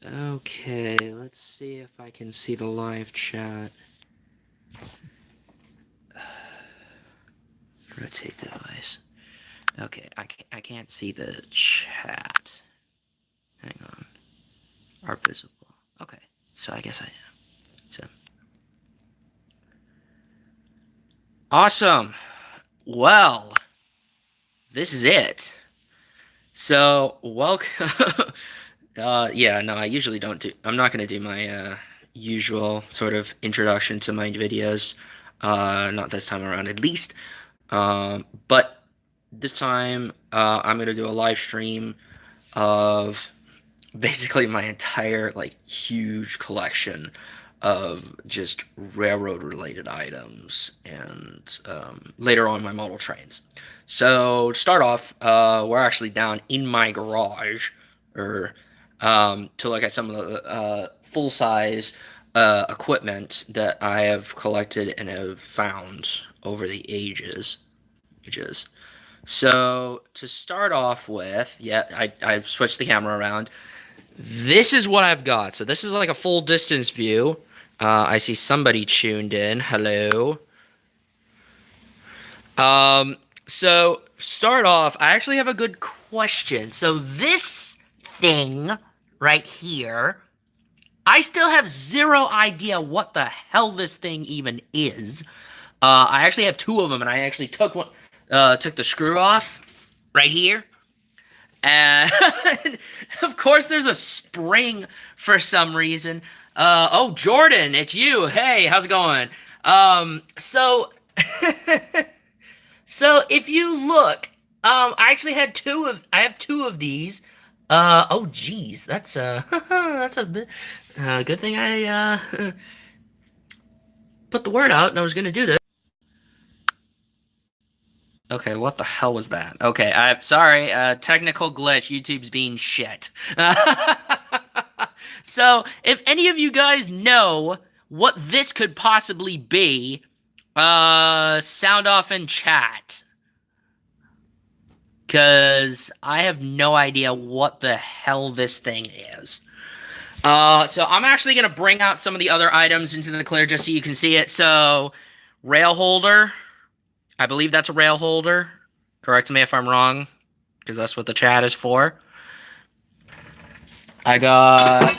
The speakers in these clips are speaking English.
Okay, let's see if I can see the live chat. Rotate the device. Okay, I can't see the chat. Hang on. Are visible. Okay, so I guess I am. So. Awesome. Well, this is it. So, welcome. Yeah, no, I usually don't do. I'm not gonna do my usual sort of introduction to my videos. Not this time around, at least. But this time, I'm gonna do a live stream of basically my entire like huge collection of just railroad related items and later on my model trains. So to start off, we're actually down in my garage or to look at some of the full size equipment that I have collected and have found over the ages. So to start off with, yeah, I've switched the camera around. This is what I've got. So this is like a full distance view. I see somebody tuned in. Hello. So start off, I actually have a good question. So this thing right here, I still have zero idea what the hell this thing even is. I actually have two of them, and I actually took the screw off right here. And of course, there's a spring for some reason. Oh, Jordan, it's you. Hey, how's it going? So, so if you look, I actually I have two of these. Oh, geez, that's that's a bit, good thing I, put the word out and I was gonna do this. Okay, what the hell was that? Okay, I'm sorry, technical glitch, YouTube's being shit. So, if any of you guys know what this could possibly be, sound off in chat. Because I have no idea what the hell this thing is. So I'm actually going to bring out some of the other items into the clear just so you can see it. So, rail holder. I believe that's a rail holder. Correct me if I'm wrong, because that's what the chat is for. I got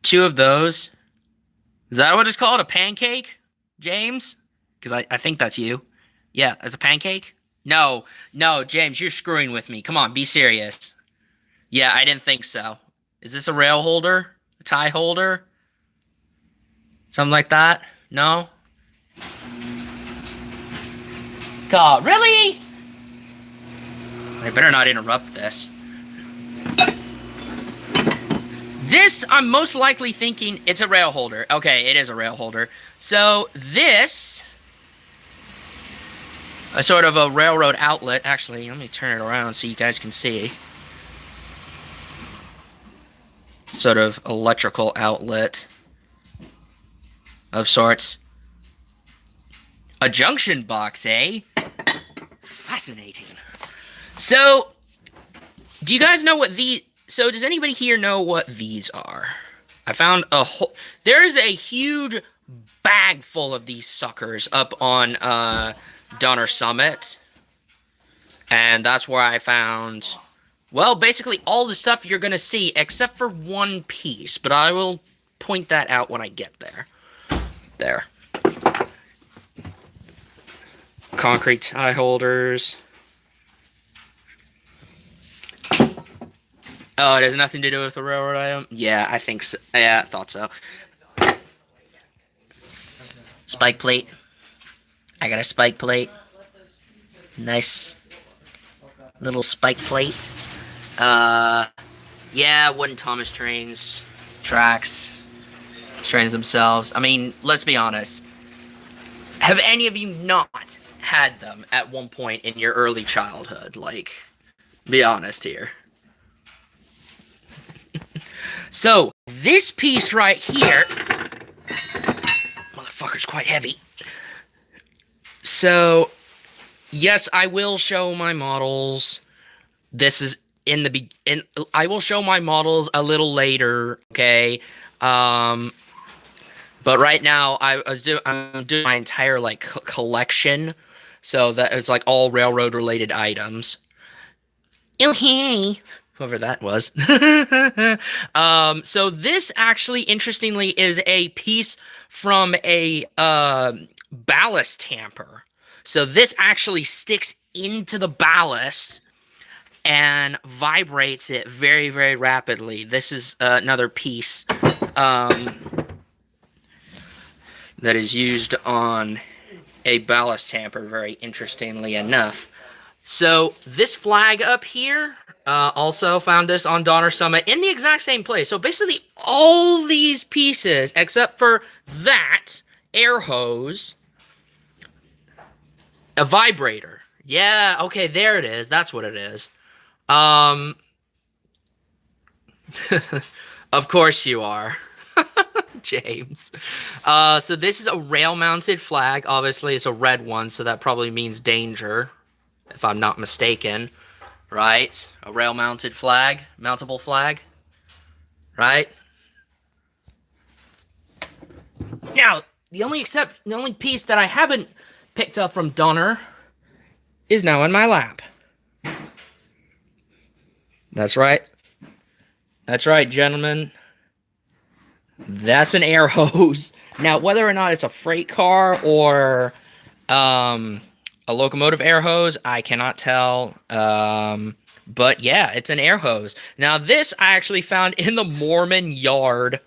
two of those. Is that what it's called? A pancake, James? Because I think that's you. Yeah, it's a pancake? No, James, you're screwing with me. Come on, be serious. Yeah, I didn't think so. Is this a rail holder? A tie holder? Something like that? No? God, really? I better not interrupt this. This, I'm most likely thinking it's a rail holder. Okay, it is a rail holder. So this, a sort of a railroad outlet. Actually, let me turn it around so you guys can see. Sort of electrical outlet of sorts. A junction box, eh? Fascinating. So, do you guys know what these... So, does anybody here know what these are? I found a whole... There's a huge bag full of these suckers up on Donner Summit. And that's where I found... Well, basically all the stuff you're going to see, except for one piece. But I will point that out when I get there. There. Concrete tie holders. Oh, it has nothing to do with the railroad item? Yeah, I think so. Yeah, I thought so. Spike plate. I got a spike plate. Nice little spike plate. Yeah, wooden Thomas trains. Tracks. Trains themselves. I mean, let's be honest. Have any of you not had them at one point in your early childhood? Like, be honest here. So, this piece right here... Motherfucker's quite heavy. So, yes, I will show my models. This is I will show my models a little later, okay? Um, but right now I'm doing my entire like collection, so that it's like all railroad related items. Oh hey, whoever that was. So this actually, interestingly, is a piece from a ballast tamper. So this actually sticks into the ballast and vibrates it very, very rapidly. This is another piece um, that is used on a ballast tamper, very interestingly enough. So this flag up here, also found this on Donner Summit in the exact same place. So basically all these pieces, except for that air hose, a vibrator. Yeah, okay, there it is. That's what it is. Um, of course you are, James. So this is a rail-mounted flag. Obviously, it's a red one, so that probably means danger, if I'm not mistaken. Right? A rail-mounted flag, mountable flag, right? Now, the only piece that I haven't picked up from Donner is now in my lap. That's right. That's right, gentlemen. That's an air hose. Now, whether or not it's a freight car or a locomotive air hose, I cannot tell. But yeah, it's an air hose. Now, this I actually found in the Mormon yard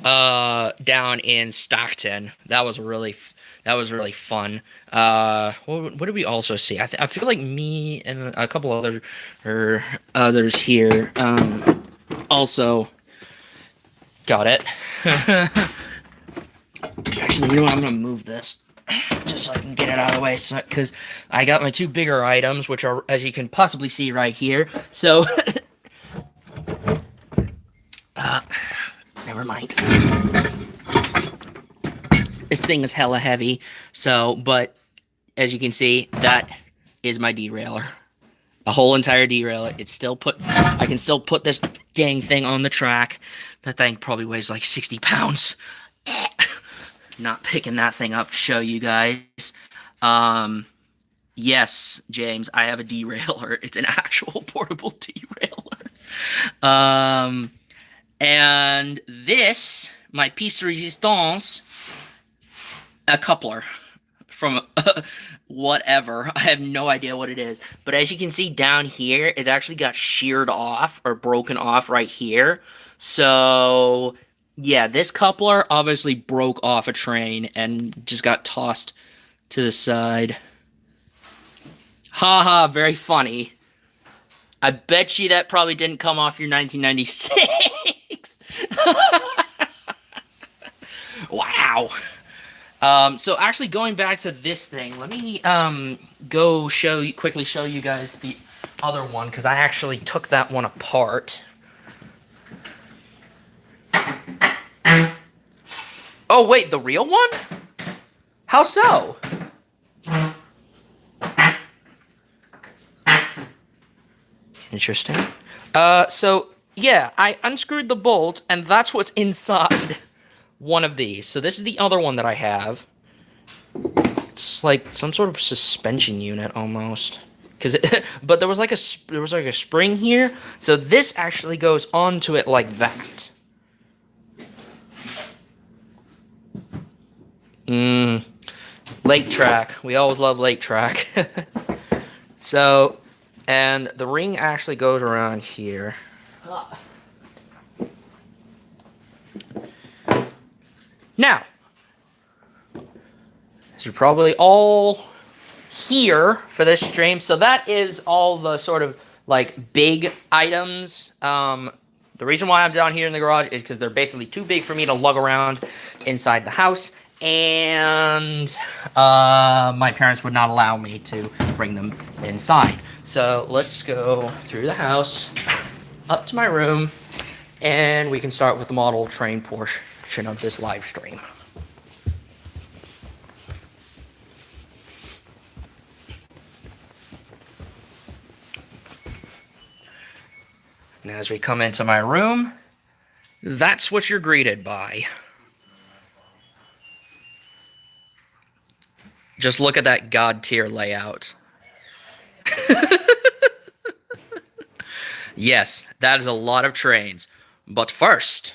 down in Stockton. That was really fun. What did we also see? I feel like me and a couple others here also got it. Actually, you know what? I'm gonna move this just so I can get it out of the way, because I got my two bigger items, which are, as you can possibly see right here. So, never mind. This thing is hella heavy. So, but as you can see, that is my derailleur. A whole entire derailleur. I can still put this dang thing on the track. That thing probably weighs like 60 pounds. Not picking that thing up to show you guys. Yes, James, I have a derailleur. It's an actual portable derailleur. And this, my piece de resistance, a coupler from whatever. I have no idea what it is. But as you can see down here, it actually got sheared off or broken off right here. So, yeah, this coupler obviously broke off a train and just got tossed to the side. Haha, very funny. I bet you that probably didn't come off your 1996. Wow. So actually going back to this thing, let me quickly show you guys the other one, because I actually took that one apart. Oh wait, the real one? How so? Interesting. So yeah, I unscrewed the bolt, and that's what's inside one of these. So this is the other one that I have. It's like some sort of suspension unit almost. But there was like a spring here, so this actually goes onto it like that. Lake track. We always love lake track. So, and the ring actually goes around here. Now, as you're probably all here for this stream, so that is all the sort of like big items. The reason why I'm down here in the garage is because they're basically too big for me to lug around inside the house, and my parents would not allow me to bring them inside. So let's go through the house, up to my room, and we can start with the model train portion of this live stream. And as we come into my room, that's what you're greeted by. Just look at that god tier layout. Yes, that is a lot of trains. But first,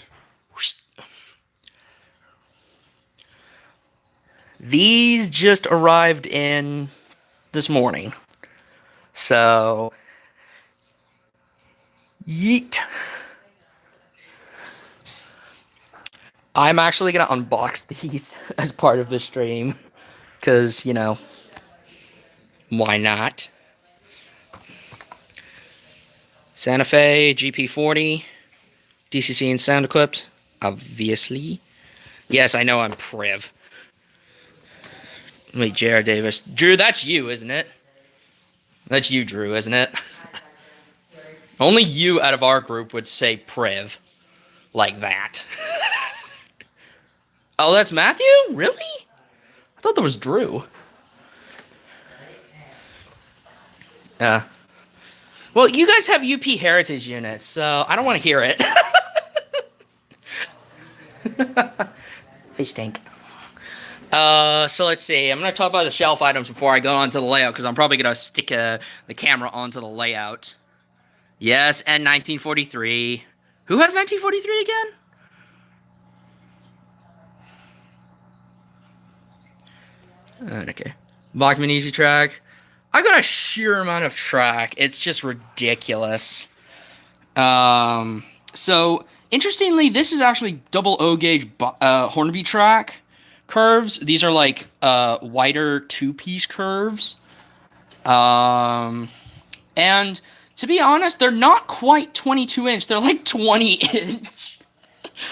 these just arrived in this morning. So, yeet. I'm actually going to unbox these as part of the stream. Because, you know, why not? Santa Fe GP40, DCC and sound equipped, obviously. Yes, I know I'm Priv. Wait, J.R. Davis. Drew, that's you, isn't it? That's you, Drew, isn't it? Only you out of our group would say Priv like that. Oh, that's Matthew? Really? I thought that was Drew. Well, you guys have UP Heritage units, so I don't want to hear it. Fish tank. So let's see. I'm going to talk about the shelf items before I go on to the layout, because I'm probably going to stick the camera onto the layout. Yes, and 1943. Who has 1943 again? Okay. Bachman Easy Track. I got a sheer amount of track. It's just ridiculous. So, interestingly, this is actually double O gauge Hornby track curves. These are like wider two-piece curves. And to be honest, they're not quite 22-inch. They're like 20-inch.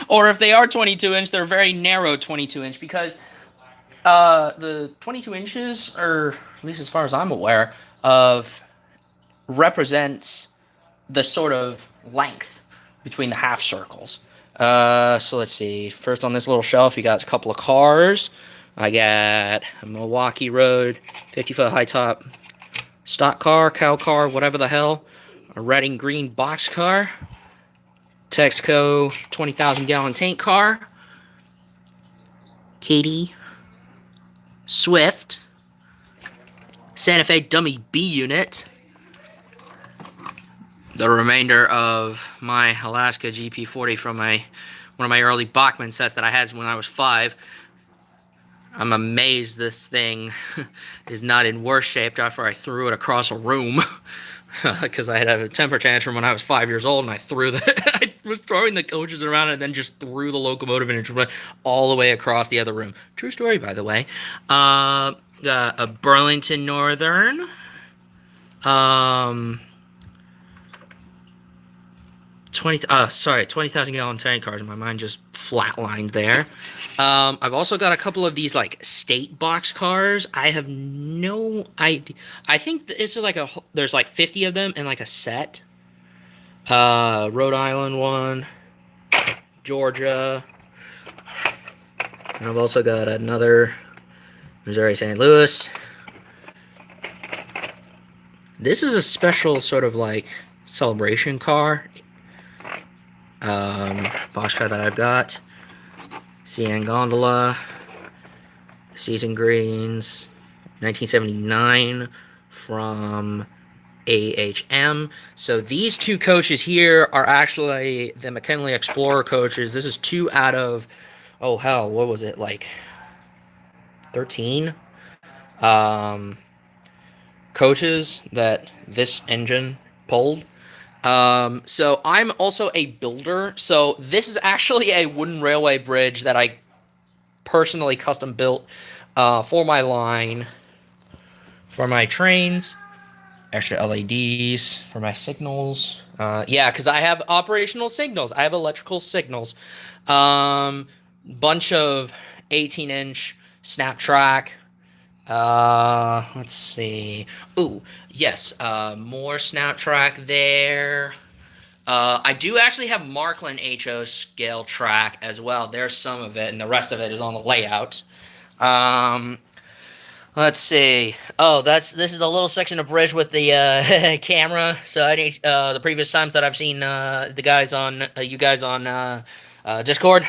Or if they are 22-inch, they're very narrow 22-inch, because the 22 inches, or at least as far as I'm aware of, represents the sort of length between the half circles. So let's see. First on this little shelf, you got a couple of cars. I got a Milwaukee Road 50-foot high top stock car, cow car, whatever the hell. A red and green box car. Texaco 20,000 gallon tank car. Katie. Swift. Santa Fe dummy B unit. The remainder of my Alaska GP40 from one of my early Bachmann sets that I had when I was 5. I'm amazed this thing is not in worse shape after I threw it across a room. Because I had a temper tantrum when I was 5 years old, and I was throwing the coaches around and then just threw the locomotive and it went all the way across the other room. True story, by the way. A Burlington Northern. 20,000 gallon tank cars. My mind just flatlined there. I've also got a couple of these like state box cars. I have no idea. I think it's like there's like 50 of them in like a set. Rhode Island one, Georgia. And I've also got another Missouri St. Louis. This is a special sort of like celebration car. Box car that I've got. CN Gondola. Season Greens. 1979 from AHM. So these two coaches here are actually the McKinley Explorer coaches. This is 2 out of, oh hell, what was it, like 13 coaches that this engine pulled. So I'm also a builder. So this is actually a wooden railway bridge that I personally custom built for my line, for my trains, extra LEDs for my signals. Yeah, because I have operational signals. I have electrical signals. Bunch of 18-inch snap track. Let's see. Ooh, yes, more snap track there. I do actually have Markland HO scale track as well. There's some of it, and the rest of it is on the layout. Let's see. Oh, this is the little section of bridge with the camera. So the previous times that I've seen the guys on you guys on Discord,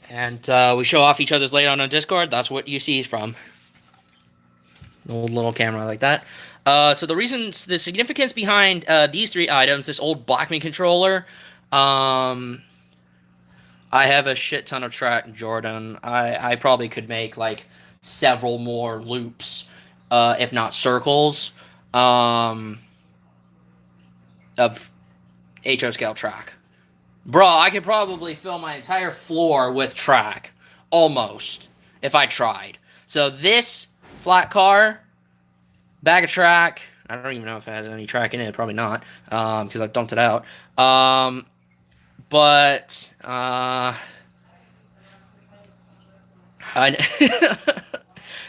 and we show off each other's layout on Discord. That's what you see from the old little camera like that. So the significance behind these three items, this old Blackman controller, um, I have a shit ton of track, Jordan. I probably could make like several more loops, if not circles, um, of HO scale track. Bro, I could probably fill my entire floor with track, almost, if I tried. So this flat car, bag of track. I don't even know if it has any track in it. Probably not, because I've dumped it out. But I,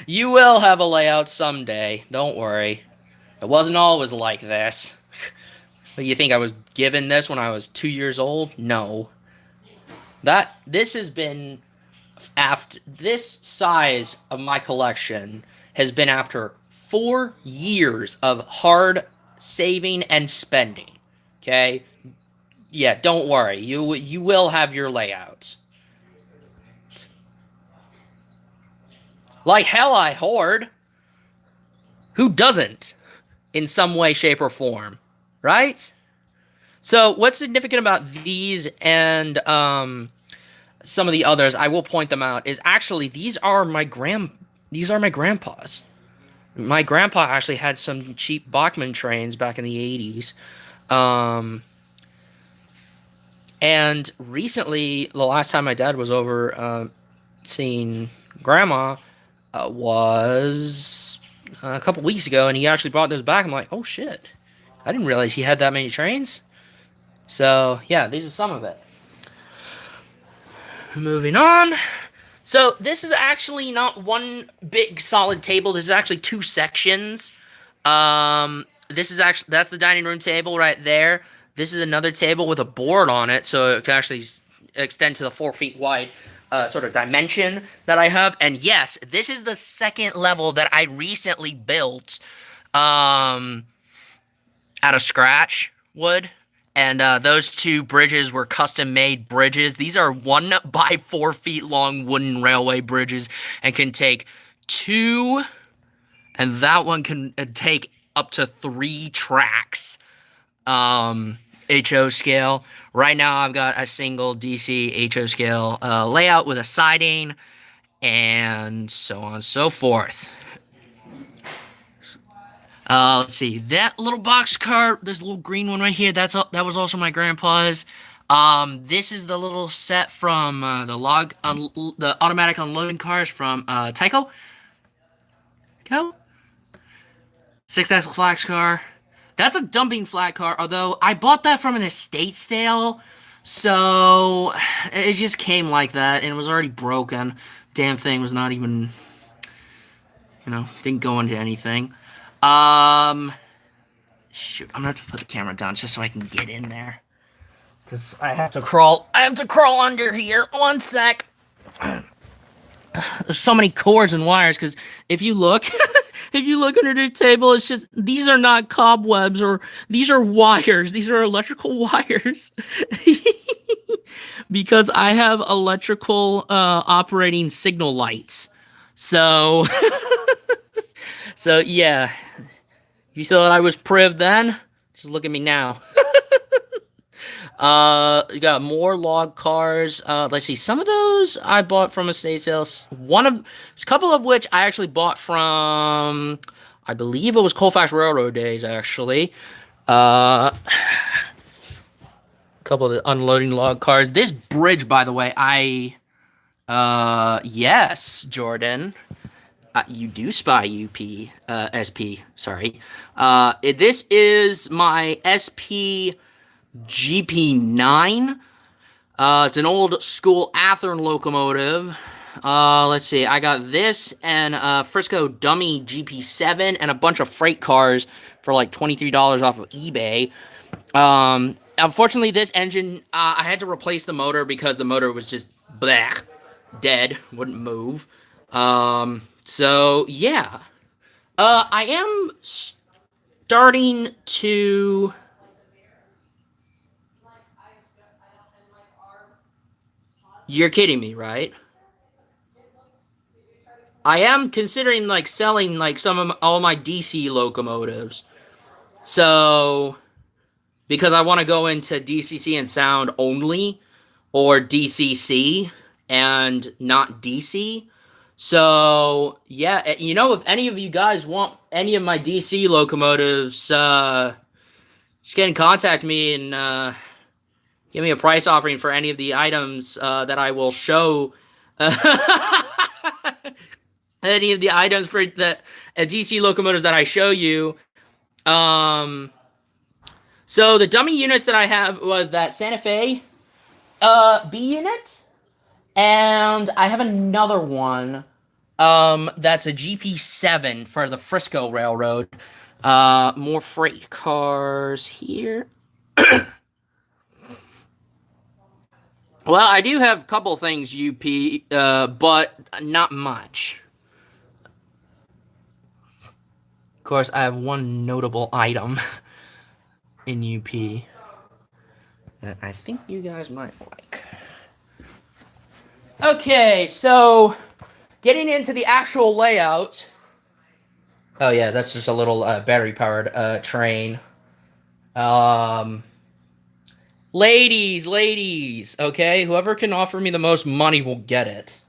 you will have a layout someday. Don't worry. It wasn't always like this. But you think I was given this when I was 2 years old? No. This has been after this size of my collection has been after 4 years of hard saving and spending. Okay? Yeah, don't worry. You will have your layouts. Like hell I hoard. Who doesn't? In some way, shape, or form. Right? So what's significant about these and some of the others, I will point them out, is actually these are my grandpa's. My grandpa actually had some cheap Bachmann trains back in the 80s. And recently, the last time my dad was over seeing grandma was a couple weeks ago, and he actually brought those back. I'm like, oh shit, I didn't realize he had that many trains. So yeah, these are some of it. Moving on. So this is actually not one big solid table. This is actually two sections. This is actually that's the dining room table right there. This is another table with a board on it, so it can actually extend to the 4 feet wide sort of dimension that I have. And yes, this is the second level that I recently built out of scratch wood. And those two bridges were custom-made bridges. These are 1 by 4 feet long wooden railway bridges and can take 2, and that one can take up to 3 tracks. HO scale. Right now I've got a single DC HO scale layout with a siding and so on and so forth. Let's see. That little box car, this little green one right here, that was also my grandpa's. This is the little set from the automatic unloading cars from Tyco. Go. 6-axle flax car. That's a dumping flat car, although I bought that from an estate sale, so it just came like that, and it was already broken. Damn thing was not even, didn't go into anything. Shoot, I'm gonna have to put the camera down just so I can get in there. Because I have to crawl under here. 1 sec. There's so many cords and wires, because if you look, if you look under the table, it's just, these are not cobwebs, or these are wires. These are electrical wires. Because I have electrical operating signal lights. So, so yeah. You thought I was priv then? Just look at me now. You got more log cars. Let's see. Some of those I bought from estate sales. A couple of which I actually bought from, I believe it was Colfax Railroad days, actually. A couple of the unloading log cars. This bridge, by the way, yes, Jordan. You do spy SP, sorry. This is my SP GP9. It's an old school Athearn locomotive. Let's see, I got this and Frisco dummy GP7 and a bunch of freight cars for like $23 off of eBay. Unfortunately, this engine, I had to replace the motor because the motor was just blech, dead, wouldn't move. So, yeah. I am starting to... You're kidding me, right? I am considering, like, selling, like, all my DC locomotives. So, because I want to go into DCC and sound only, or DCC and not DC. So, yeah, you know, if any of you guys want any of my DC locomotives, just get in contact with me and give me a price offering for any of the items that I will show. Any of the items for the DC locomotives that I show you. Um, so the dummy units that I have was that Santa Fe B unit, and I have another one. That's a GP7 for the Frisco Railroad. More freight cars here. Well, I do have a couple things UP, but not much. Of course, I have one notable item in UP that I think you guys might like. Okay, so getting into the actual layout. Oh yeah, that's just a little battery-powered train. Ladies, okay? Whoever can offer me the most money will get it.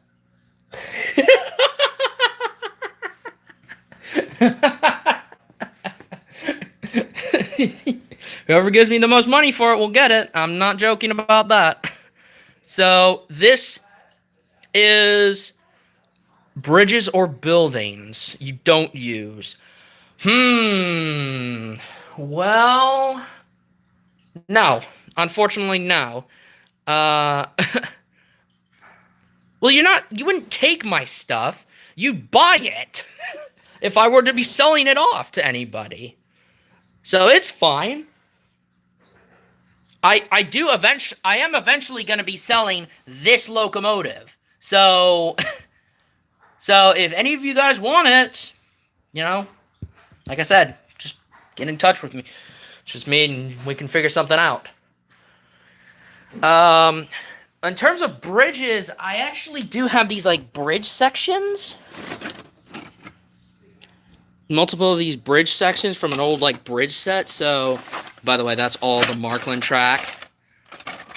Whoever gives me the most money for it will get it. I'm not joking about that. So, this is bridges or buildings you don't use. Well, no. Unfortunately, no. Well, you wouldn't take my stuff. You'd buy it if I were to be selling it off to anybody. So it's fine. I am eventually going to be selling this locomotive. So, so if any of you guys want it, you know, like I said, just get in touch with me. It's just me and we can figure something out. In terms of bridges, I actually do have these, like, bridge sections. Multiple of these bridge sections from an old, like, bridge set. So, by the way, that's all the Markland track.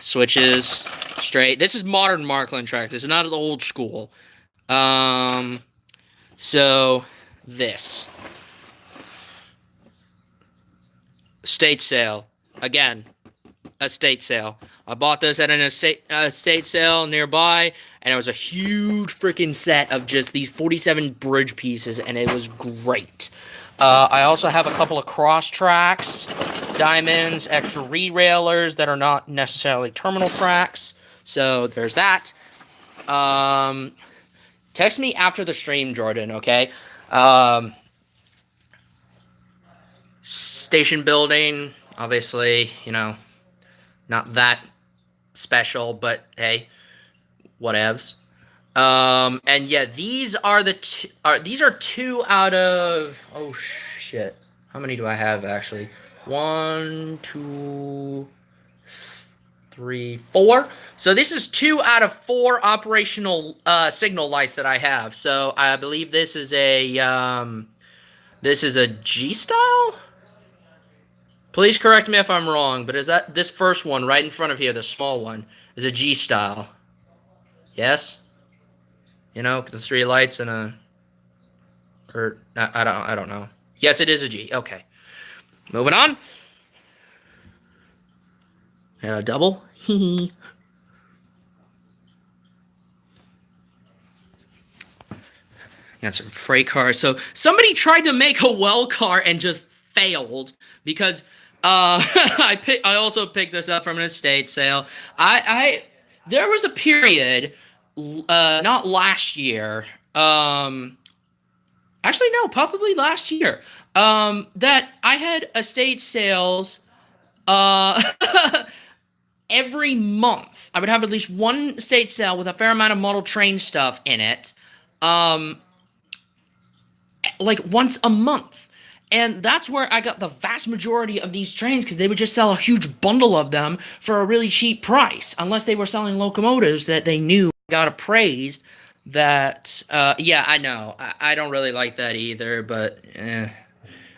Switches, straight. This is modern Markland track. This is not the old school. So, this. Estate sale. Again, estate sale. I bought this at an estate sale nearby, and it was a huge freaking set of just these 47 bridge pieces, and it was great. I also have a couple of cross tracks, diamonds, extra re-railers that are not necessarily terminal tracks, so there's that. Text me after the stream, Jordan, okay? Station building, obviously, you know, not that special, but hey, whatevs. And yeah, these are these are 2 out of, oh shit, how many do I have actually? 1, 2, 3, 4. So this is 2 out of 4 operational signal lights that I have. So I believe this is a G style. Please correct me if I'm wrong, but is that this first one right in front of here, the small one, is a G style? Yes? You know, the 3 lights and a, or I don't know. Yes, it is a G. Okay. Moving on. And a double. Got some freight cars. So somebody tried to make a well car and just failed because I also picked this up from an estate sale. There was a period, not last year, actually no, probably last year, that I had estate sales, every month. I would have at least one estate sale with a fair amount of model train stuff in it, like once a month. And that's where I got the vast majority of these trains because they would just sell a huge bundle of them for a really cheap price, unless they were selling locomotives that they knew got appraised. That, yeah, I know. I don't really like that either, but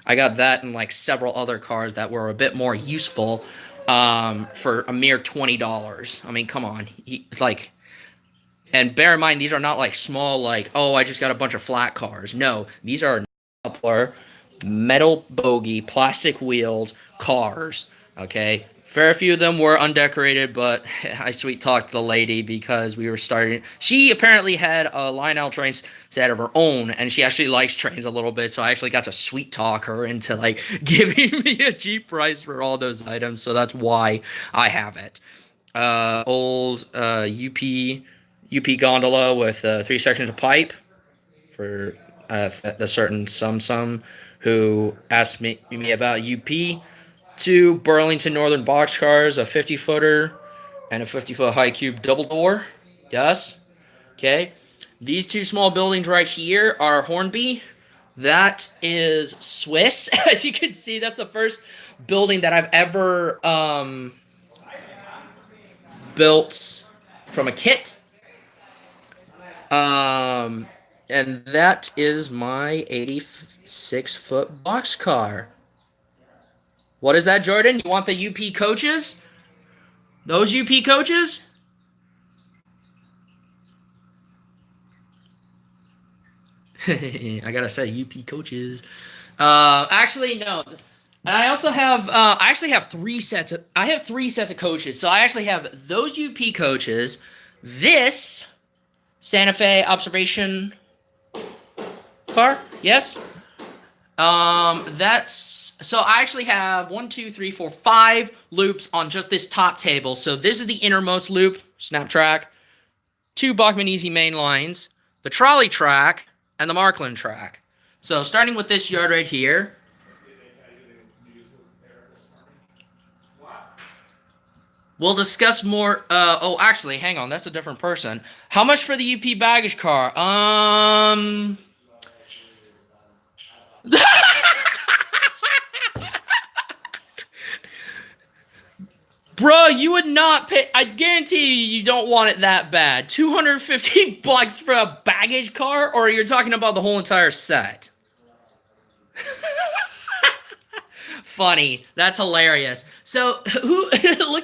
I got that and like several other cars that were a bit more useful for a mere $20. I mean, come on. Like, and bear in mind, these are not like small, like, oh, I just got a bunch of flat cars. No, these are metal bogie, plastic wheeled cars. Okay. Fair few of them were undecorated, but I sweet talked the lady because we were starting. She apparently had a Lionel train set of her own, and she actually likes trains a little bit, so I actually got to sweet talk her into like giving me a cheap price for all those items, so that's why I have it. Old UP gondola with 3 sections of pipe for the certain Sum who asked me about UP. 2 Burlington Northern boxcars, a 50-footer and a 50-foot high cube double door. Yes. Okay. These 2 small buildings right here are Hornby. That is Swiss. As you can see, that's the first building that I've ever built from a kit. And that is my 86-foot boxcar. What is that, Jordan? You want the UP coaches? Those UP coaches? I gotta say UP coaches. Actually, no. And I also have. I actually have 3 sets. I have 3 sets of coaches. So I actually have those UP coaches. This Santa Fe observation car. Yes. That's so I actually have 1, 2, 3, 4, 5 loops on just this top table. So this is the innermost loop, snap track, 2 Bachmann Easy main lines, the trolley track, and the Markland track. So starting with this yard right here. We'll discuss more. Oh, actually, hang on. That's a different person. How much for the UP baggage car? Bro, you would not pay. I guarantee you don't want it that bad. $250 for a baggage car, or you're talking about the whole entire set? Funny. That's hilarious. So, look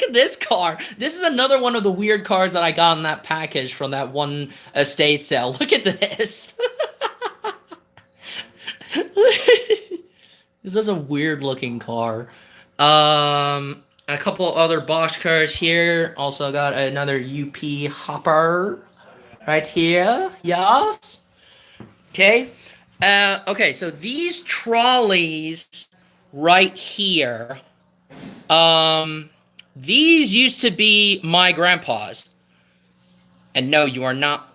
at this car. This is another one of the weird cars that I got in that package from that one estate sale. Look at this. This is a weird looking car. A couple other Bosch cars here. Also got another UP hopper right here. Yes. Okay. Okay, so these trolleys right here, these used to be my grandpa's. And no, you are not.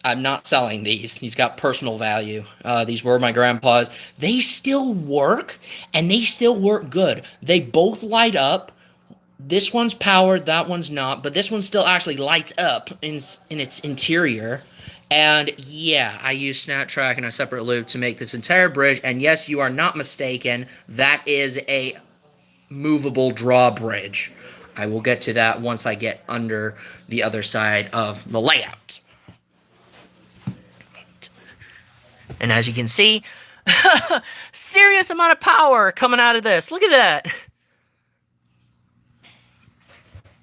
I'm not selling these. These got personal value. These were my grandpa's. They still work, and they still work good. They both light up. This one's powered, that one's not, but this one still actually lights up in its interior. And yeah, I use SnapTrack in a separate loop to make this entire bridge. And yes, you are not mistaken. That is a movable drawbridge. I will get to that once I get under the other side of the layout. And as you can see, serious amount of power coming out of this. Look at that.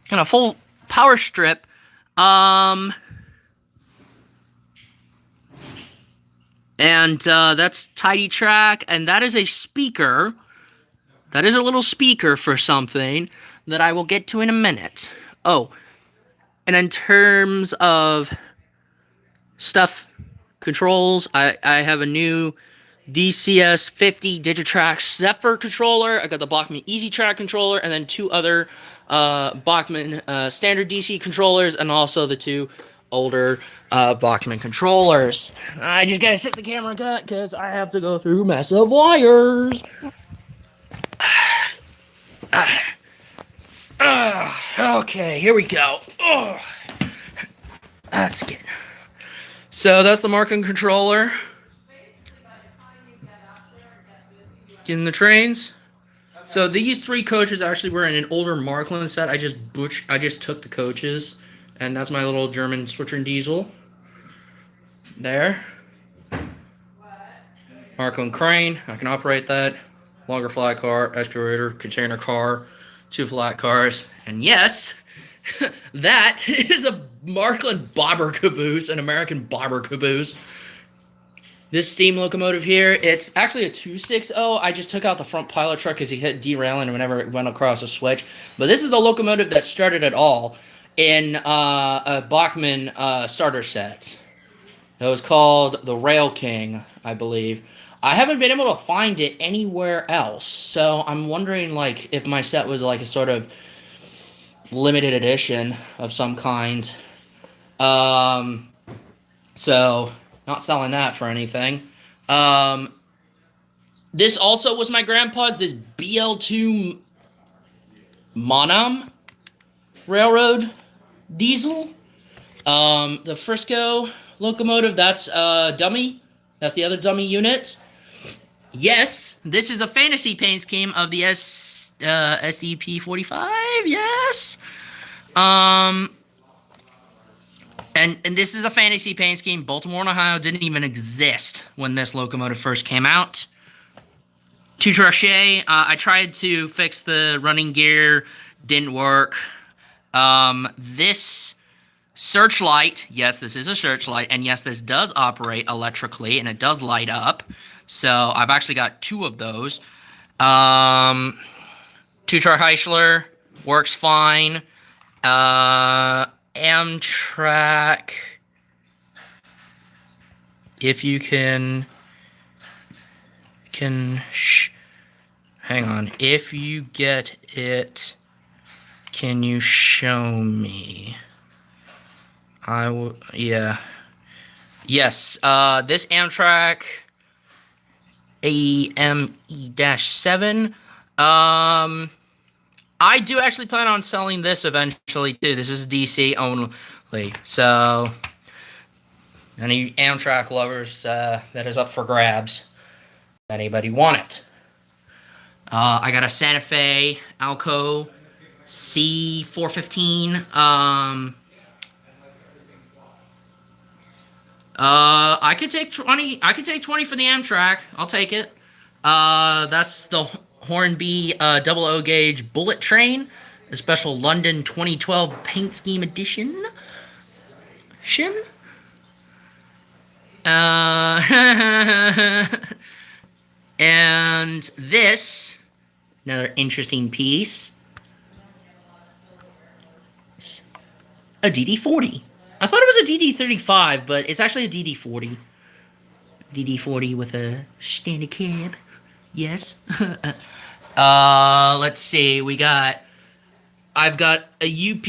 And a full power strip. And that's Tidy Track, and that is a speaker. That is a little speaker for something that I will get to in a minute. Oh, and in terms of stuff, controls, I have a new DCS50 Digitrack Zephyr controller. I got the Bachmann Easy Track controller, and then 2 other Bachmann standard DC controllers, and also the 2 older Bachmann controllers. I just gotta sit the camera cut because I have to go through massive wires. Okay, here we go. That's good. So that's the Markland controller. in the trains. So these three coaches actually were in an older Markland set. I just took the coaches, and that's my little German Switcher diesel. There. Markland crane. I can operate that. Longer flat car, excavator, container car, 2 flat cars, and yes, that is a Markland bobber caboose, an American bobber caboose. This steam locomotive here, it's actually a 260. I just took out the front pilot truck because he hit derailing whenever it went across a switch. But this is the locomotive that started it all in a Bachmann starter set. It was called the Rail King, I believe. I haven't been able to find it anywhere else, so I'm wondering like if my set was like a sort of limited edition of some kind. So not selling that for anything. This also was my grandpa's, this BL2 Monam Railroad diesel. The Frisco locomotive, that's dummy. That's the other dummy unit. Yes, this is a fantasy paint scheme of the SDP-45. Yes. And this is a fantasy paint scheme. Baltimore and Ohio didn't even exist when this locomotive first came out. Two Trachet. I tried to fix the running gear. Didn't work. This searchlight. Yes, this is a searchlight. And yes, this does operate electrically. And it does light up. So I've actually got 2 of those. Two-Char Heisler. Works fine. Amtrak, if you can hang on, if you get it, can you show me? I will, yeah. Yes, this Amtrak AME-7, I do actually plan on selling this eventually, too. This is DC only. So, any Amtrak lovers, that is up for grabs. Anybody want it? I got a Santa Fe Alco C415. I could take 20. I could take 20 for the Amtrak. I'll take it. That's the Hornby double O gauge bullet train, a special London 2012 paint scheme edition. And this, another interesting piece, a DD40. I thought it was a DD35, but it's actually a DD40. DD40 with a standard cab. Yes. Let's see. I've got a UP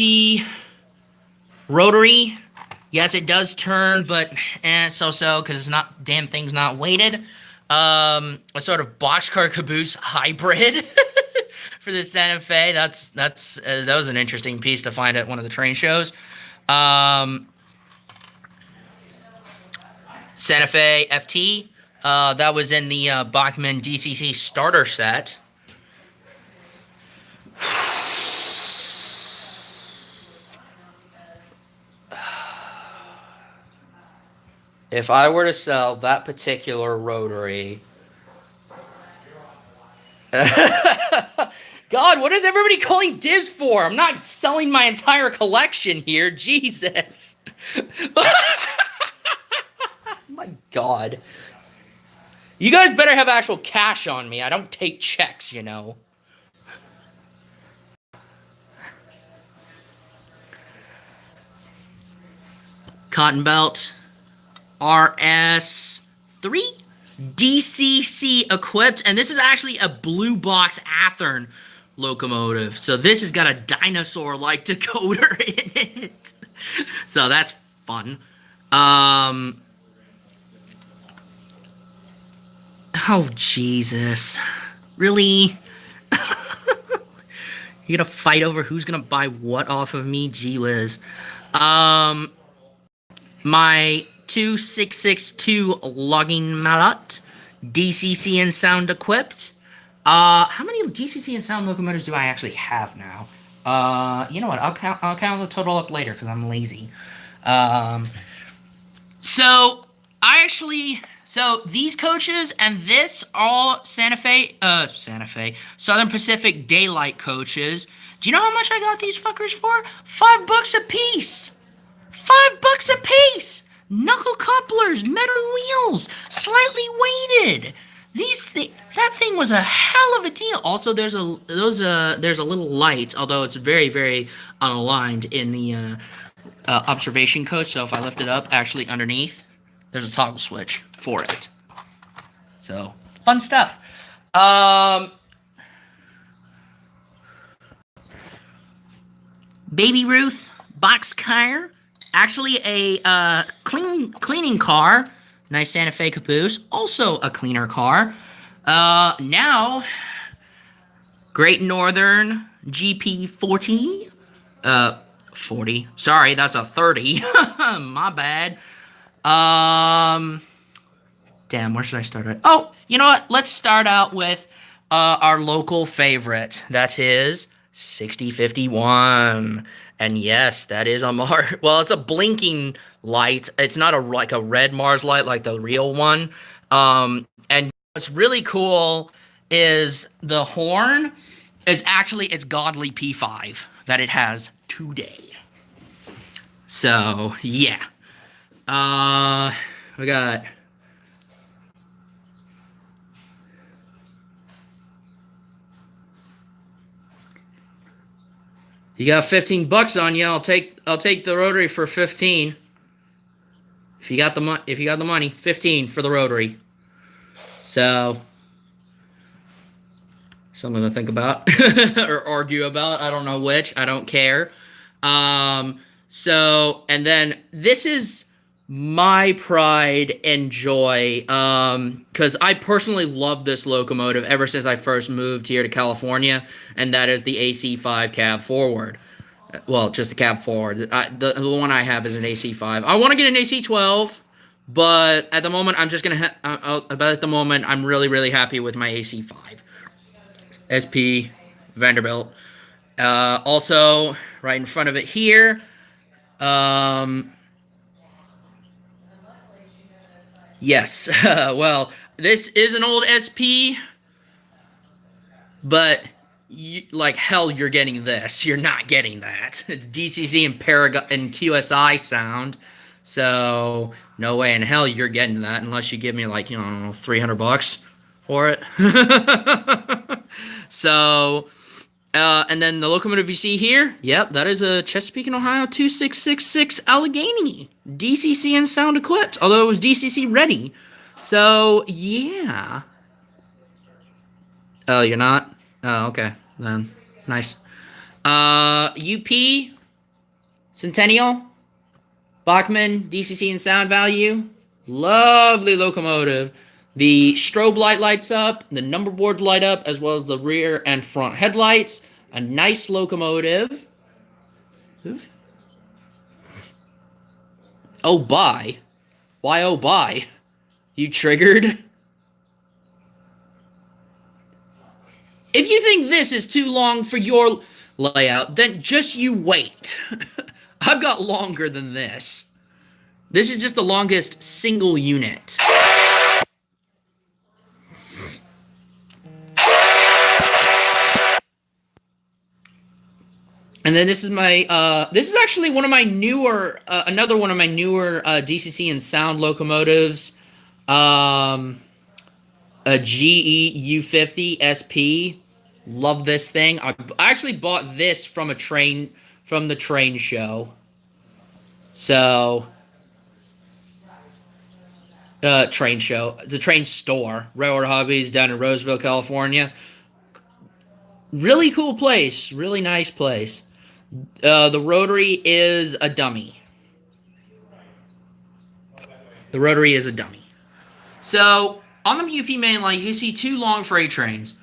rotary. Yes, it does turn, but so-so, because damn thing's not weighted. A sort of boxcar caboose hybrid for the Santa Fe. That was an interesting piece to find at one of the train shows. Santa Fe FT. That was in the Bachmann DCC starter set. If I were to sell that particular rotary... God, what is everybody calling dibs for? I'm not selling my entire collection here. Jesus. My God. You guys better have actual cash on me. I don't take checks, you know. Cotton Belt RS3 DCC equipped, and this is actually a blue box Athearn locomotive. So this has got a dinosaur-like decoder in it. So that's fun. Oh, Jesus. Really? You gonna fight over who's gonna buy what off of me? Gee whiz. My 2662 logging mallet, DCC and sound equipped. How many DCC and sound locomotives do I actually have now? You know what? I'll count the total up later because I'm lazy. Um, so so these coaches and this all Santa Fe, Southern Pacific Daylight coaches. Do you know how much I got these fuckers for? $5 a piece. $5 a piece. Knuckle couplers, metal wheels, slightly weighted. That thing was a hell of a deal. Also, there's a little light, although it's very very unaligned in the observation coach. So if I lift it up, actually underneath, there's a toggle switch for it. So fun stuff. Baby Ruth box car, actually a cleaning car. Nice Santa Fe caboose, also a cleaner car. Now, Great Northern GP 40. 40. Sorry, that's a 30. My bad. Damn, where should I start at? Oh, you know what? Let's start out with our local favorite. That is 6051. And yes, that is a Mars. Well, it's a blinking light. It's not like a red Mars light like the real one. And what's really cool is the horn is actually its godly P5 that it has today. So yeah, we got. You got $15 on you. I'll take the rotary for 15. If you got the money, 15 for the rotary. So something to think about or argue about. I don't know which. I don't care. So and then this is my pride and joy because I personally love this locomotive ever since I first moved here to California, and that is the AC5 cab forward. Well, just the cab forward. The one I have is an AC5. I want to get an AC12, but at the moment I'm just gonna. But at the moment I'm really really happy with my AC5. SP Vanderbilt. Also, right in front of it here. Yes. Well, this is an old SP, but like hell, you're getting this. You're not getting that. It's DCC and Paragon and QSI sound. So no way in hell you're getting that unless you give me like $300 for it. So. And then the locomotive you see here, yep, that is a Chesapeake and Ohio 2666 Allegheny. DCC and sound equipped, although it was DCC ready. So, yeah. Oh, you're not? Oh, okay. Then, nice. UP, Centennial, Bachmann, DCC and sound value. Lovely locomotive. The strobe light lights up, the number boards light up, as well as the rear and front headlights. A nice locomotive. Oh, bye. Why, oh, bye? You triggered? If you think this is too long for your layout, then just you wait. I've got longer than this. This is just the longest single unit. And then this is my, this is actually one of my newer, another one of my newer DCC and sound locomotives. A GE U50 SP. Love this thing. I actually bought this from the train show. So, train show. The train store. Railroad Hobbies down in Roseville, California. Really cool place. Really nice place. The rotary is a dummy. The rotary is a dummy. So, on the UP main line, you see two long freight trains.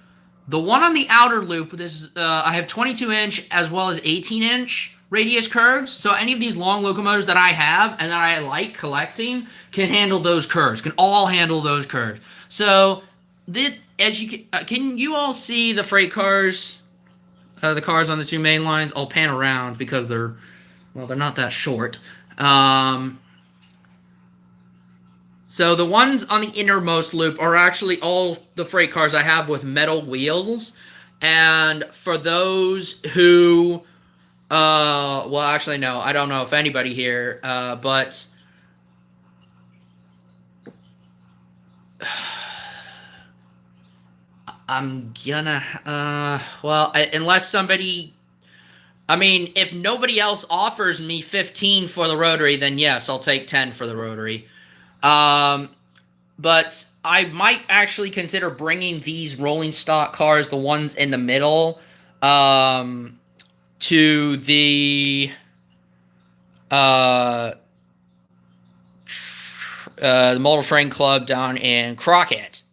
The one on the outer loop, I have 22-inch as well as 18-inch radius curves. So any of these long locomotives that I have and that I like collecting can handle those curves, can all handle those curves. So as you can you all see the freight cars, the cars on the two main lines? I'll pan around because they're not that short. So the ones on the innermost loop are actually all the freight cars I have with metal wheels. And for those who, well, actually, no, I don't know if anybody here, but I'm gonna, well, unless somebody, I mean, if nobody else offers me 15 for the rotary, then yes, I'll take 10 for the rotary. But I might actually consider bringing these rolling stock cars, the ones in the middle, to uh, the Model Train Club down in Crockett,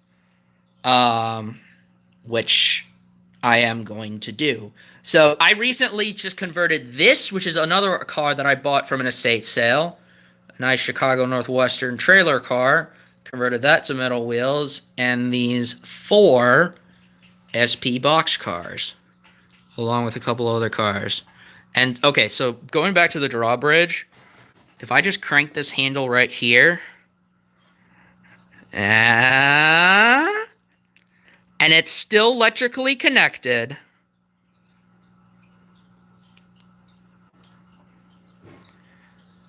which I am going to do. So I recently just converted this, which is another car that I bought from an estate sale, a nice Chicago Northwestern trailer car. Converted that to metal wheels, and these 4 SP box cars, along with a couple other cars. And, okay, so going back to the drawbridge, if I just crank this handle right here, and it's still electrically connected,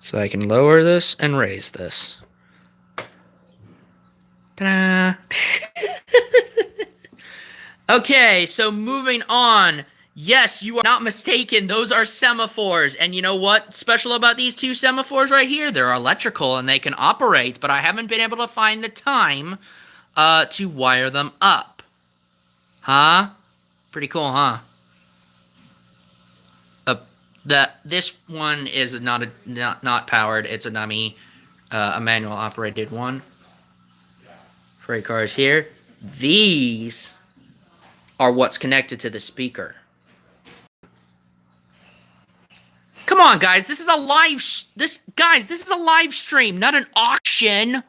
so I can lower this and raise this. Ta-da! Okay, so moving on. Yes, you are not mistaken. Those are semaphores. And you know what's special about these 2 semaphores right here? They're electrical and they can operate, but I haven't been able to find the time to wire them up. Huh? Pretty cool, huh? This one is not powered. It's a dummy, a manual operated one. Freight cars here. These are what's connected to the speaker. Come on, guys. This is a live... this is a live stream, not an auction.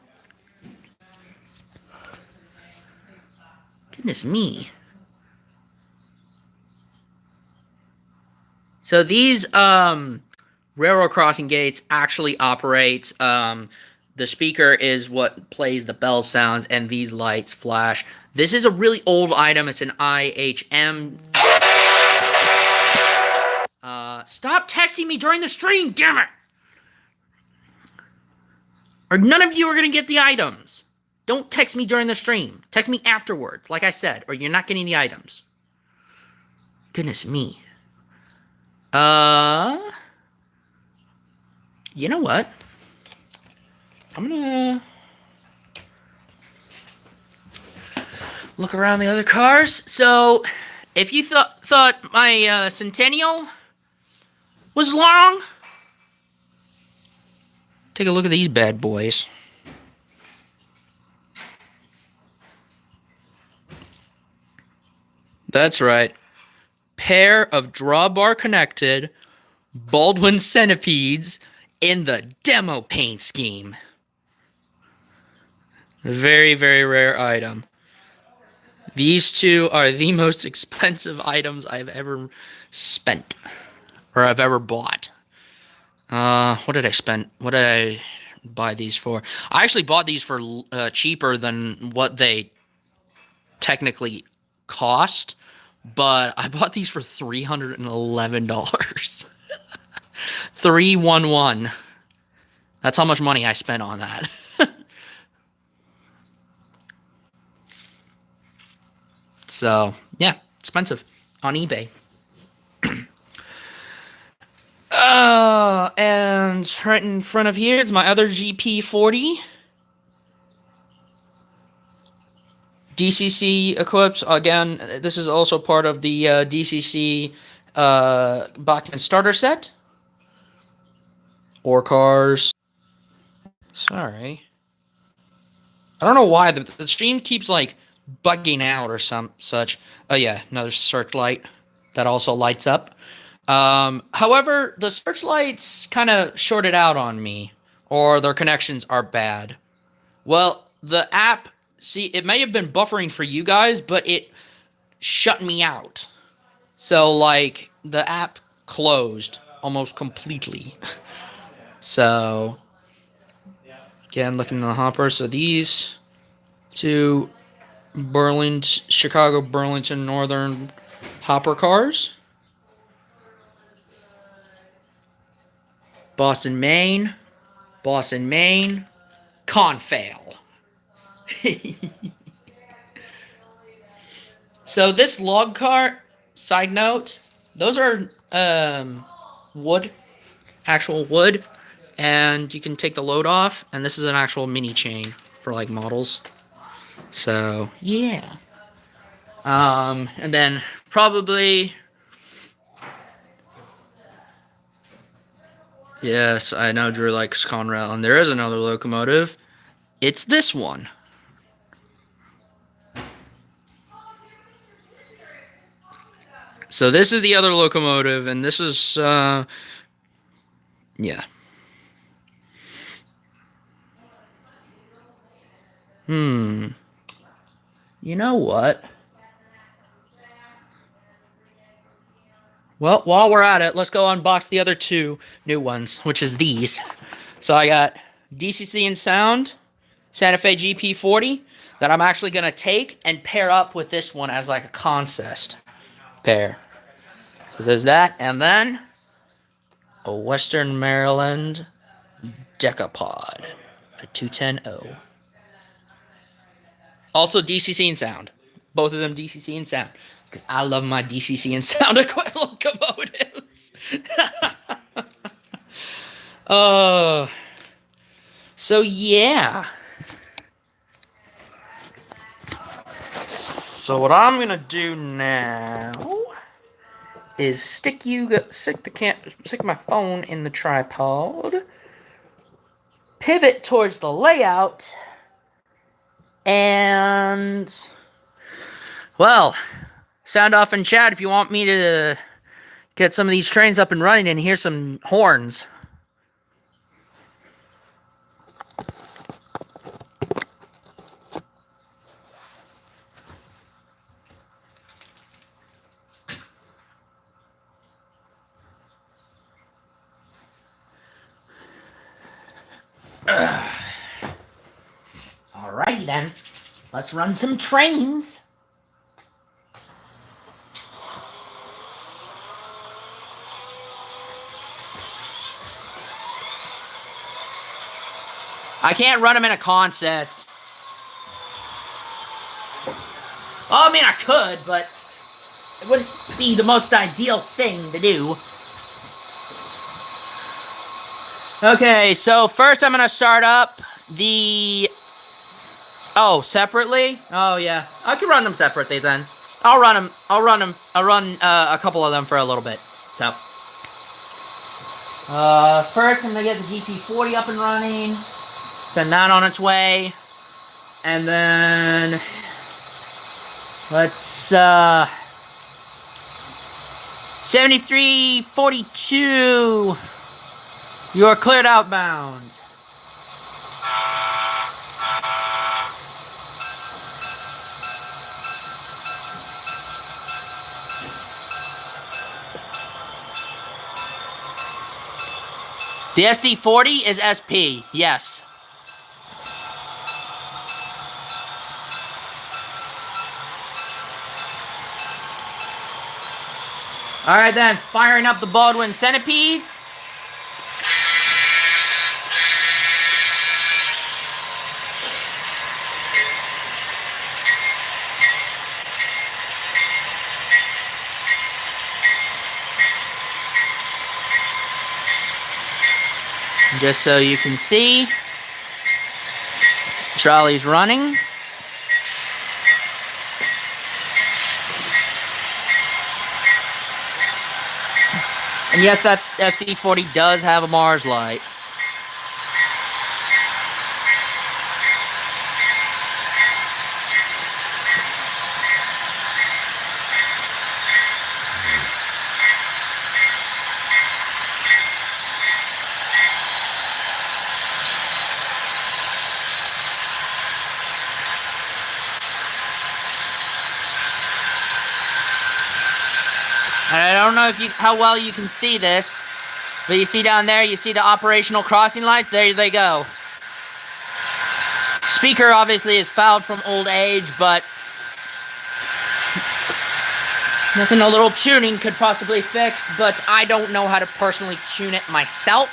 Goodness me. So these railroad crossing gates actually operate. The speaker is what plays the bell sounds, and these lights flash. This is a really old item. It's an IHM. Stop texting me during the stream, damn it! Or none of you are going to get the items. Don't text me during the stream. Text me afterwards, like I said, or you're not getting the items. Goodness me. You know what? I'm gonna look around the other cars. So, if you thought my Centennial was long, take a look at these bad boys. That's right. Pair of drawbar connected Baldwin centipedes in the demo paint scheme. A very, very rare item. These 2 are the most expensive items I've ever spent. Or I've ever bought. What did I spend? What did I buy these for? I actually bought these for cheaper than what they technically cost. But I bought these for $311. 311. That's how much money I spent on that. So, yeah, expensive on eBay. And right in front of here is my other GP40. DCC equipped. Again, this is also part of the DCC Bachmann starter set. Or cars. Sorry. I don't know why the stream keeps like bugging out or such. Oh yeah, another searchlight that also lights up. However, the searchlights kind of shorted out on me, or their connections are bad. Well, the app See, it may have been buffering for you guys, but it shut me out. So, like, the app closed almost completely. So, again, looking in the hopper. So, these two Chicago, Burlington, Northern hopper cars. Boston, Maine. Boston, Maine. Confail. So this log car, side note, those are wood, actual wood, and you can take the load off, and this is an actual mini chain for like models. So yeah. And then probably, yes, I know Drew likes Conrail, and there is another locomotive. It's this one. So this is the other locomotive, and this is, yeah. You know what? Well, while we're at it, let's go unbox the other two new ones, which is these. So I got DCC and Sound, Santa Fe GP40, that I'm actually going to take and pair up with this one as like a consist pair. So there's that, and then a Western Maryland Decapod, a 210-0. Also DCC and Sound. Both of them DCC and Sound. Because I love my DCC and Sound equipped locomotives. So yeah. So what I'm gonna do now is stick my phone in the tripod, pivot towards the layout, and well, sound off in chat if you want me to get some of these trains up and running and hear some horns. Alrighty then, let's run some trains. I can't run them in a consist. Oh, I mean, I could, but it wouldn't be the most ideal thing to do. Okay, so first I'm going to start up the... Oh, separately? Oh, yeah. I can run them separately then. I'll run a couple of them for a little bit. So. First I'm going to get the GP40 up and running. Send that on its way. And then... Let's, 7342. You are cleared outbound. The SD40 is SP, yes. Alright then, firing up the Baldwin Centipedes. Just so you can see, trolley's running. And yes, that SD40 does have a Mars light. know if how well you can see this, but you see down there, you see the operational crossing lights? There they go. Speaker obviously is fouled from old age, but nothing a little tuning could possibly fix, but I don't know how to personally tune it myself.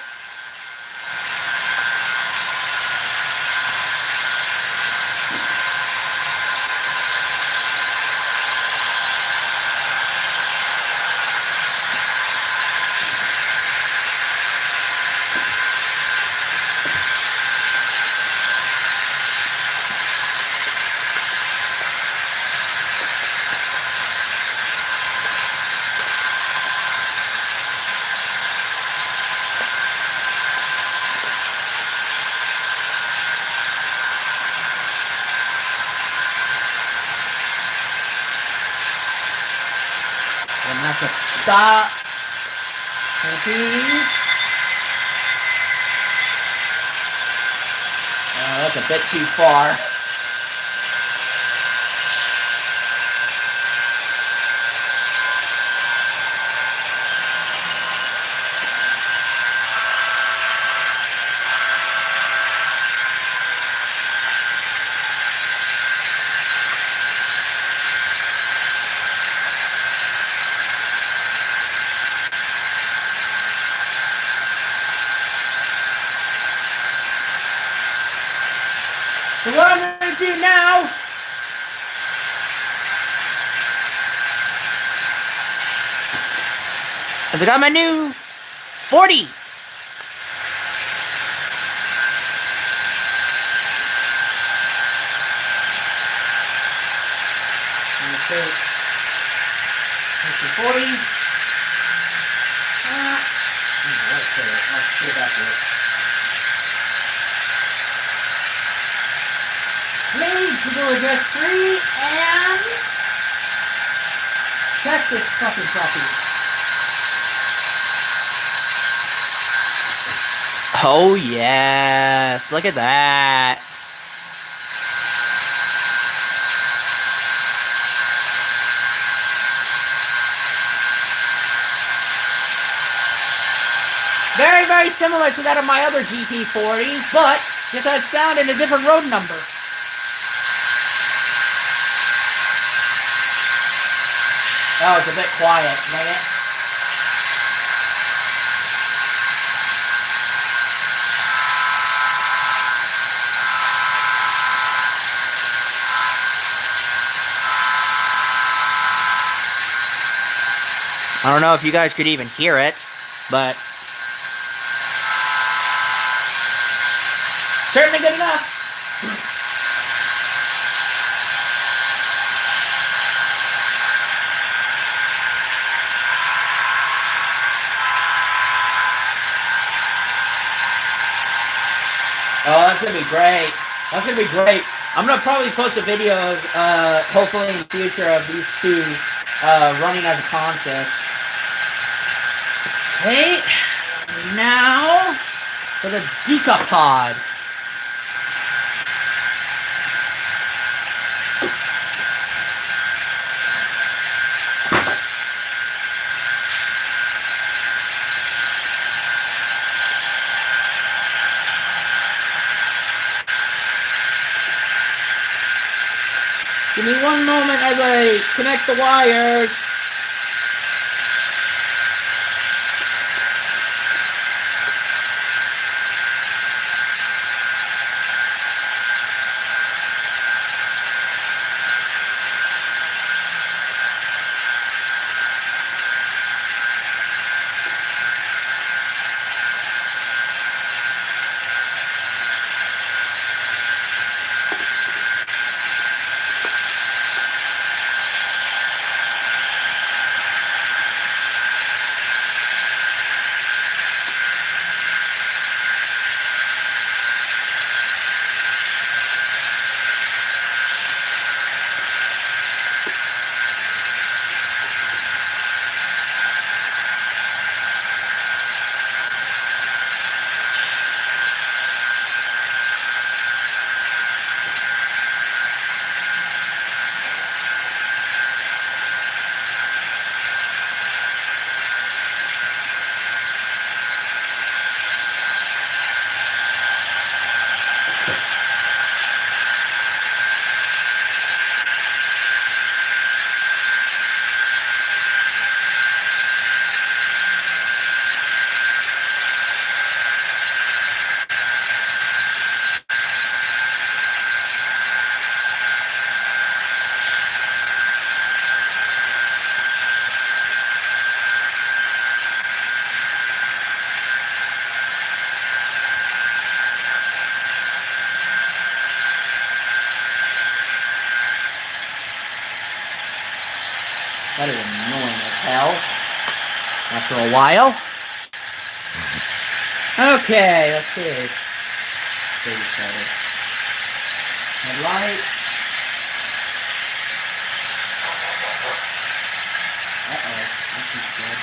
I'm gonna have to stop. Seconds. Oh, that's a bit too far. So what I'm going to do now is I got my new 40. I'm going to take 40. Let's get back to it. Okay, to go address 3 and test this fucking puppy. Oh yes, look at that. Very, very similar to that of my other GP40, but just has sound and a different road number. Oh, it's a bit quiet, dang it. I don't know if you guys could even hear it, but certainly good enough. Oh, that's gonna be great. That's gonna be great. I'm gonna probably post a video of, hopefully in the future, of these two running as a consist. Okay, now for the decapod. Give me one moment as I connect the wires. That is annoying as hell. After a while. Okay, let's see. Stage started. Headlights. Uh-oh. That's not good.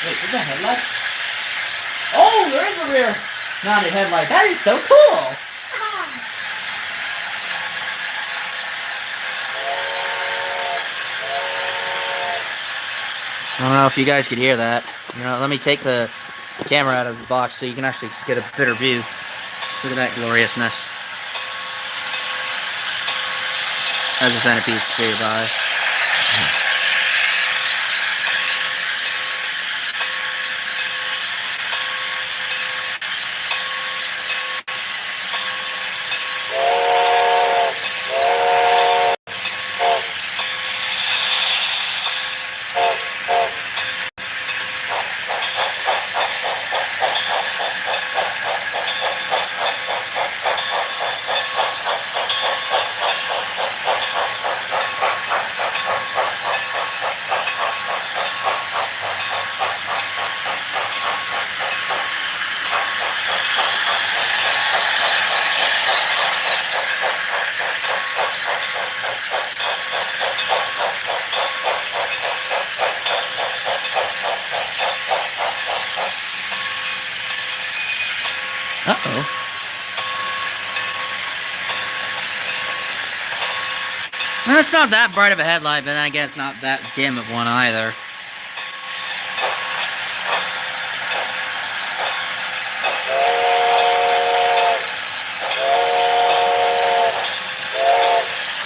Wait, is that a headlight? Oh, there is a rear mounted headlight. That is so cool. I don't know if you guys could hear that. You know, let me take the camera out of the box so you can actually get a better view. Just look at that gloriousness. As the centipede speed by. Uh-oh. Well, it's not that bright of a headlight, but then again, it's not that dim of one either.